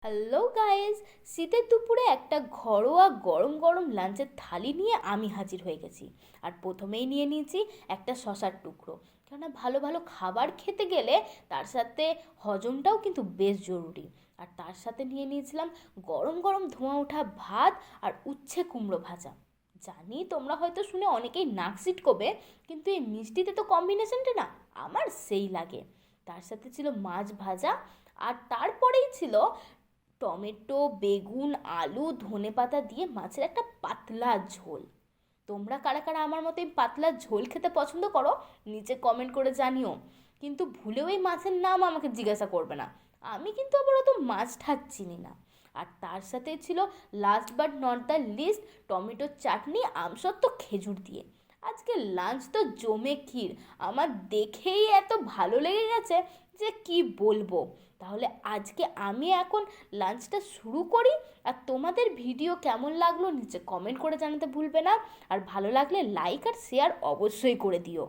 Hello guys, শীতের দুপুরে একটা ঘরোয়া গরম গরম লাঞ্চের থালি নিয়ে আমি হাজির হয়ে গেছি। আর প্রথমেই নিয়ে নিয়েছি একটা শশার টুকরো, কেননা ভালো ভালো খাবার খেতে গেলে তার সাথে হজমটাও কিন্তু বেশ জরুরি। আর তার সাথে নিয়ে নিয়েছিলাম গরম গরম ধোঁয়া ওঠা ভাত আর উচ্ছে কুমড়ো ভাজা। জানি তোমরা হয়তো শুনে অনেকেই নাক সিটকোবে, কিন্তু এই মিষ্টিতে তো কম্বিনেশনটা না আমার সেই লাগে। তার সাথে ছিল মাছ ভাজা, আর তারপরেই ছিল টমেটো, বেগুন, আলু, ধনেপাতা দিয়ে মাছের একটা পাতলা ঝোল। তোমরা কারা কারা আমার মতো এই পাতলা ঝোল খেতে পছন্দ করো নিচে কমেন্ট করে জানিও। কিন্তু ভুলেও এই মাছের নাম আমাকে জিজ্ঞাসা করবে না, আমি কিন্তু আবার অত মাছ ঠাক চিনি না। আর তার সাথে ছিল last but not the least, টমেটোর চাটনি আমসত্ত্ব খেজুর দিয়ে। আজকে লাঞ্চ তো জমে ক্ষীর, আমার দেখেই এত ভালো লেগে গেছে যে কি বলবো। তাহলে আজকে আমি এখন লাঞ্চটা শুরু করি। আর তোমাদের ভিডিও কেমন লাগলো নিচে কমেন্ট করে জানাতে ভুলবে না। আর ভালো লাগলে লাইক আর শেয়ার অবশ্যই করে দিও।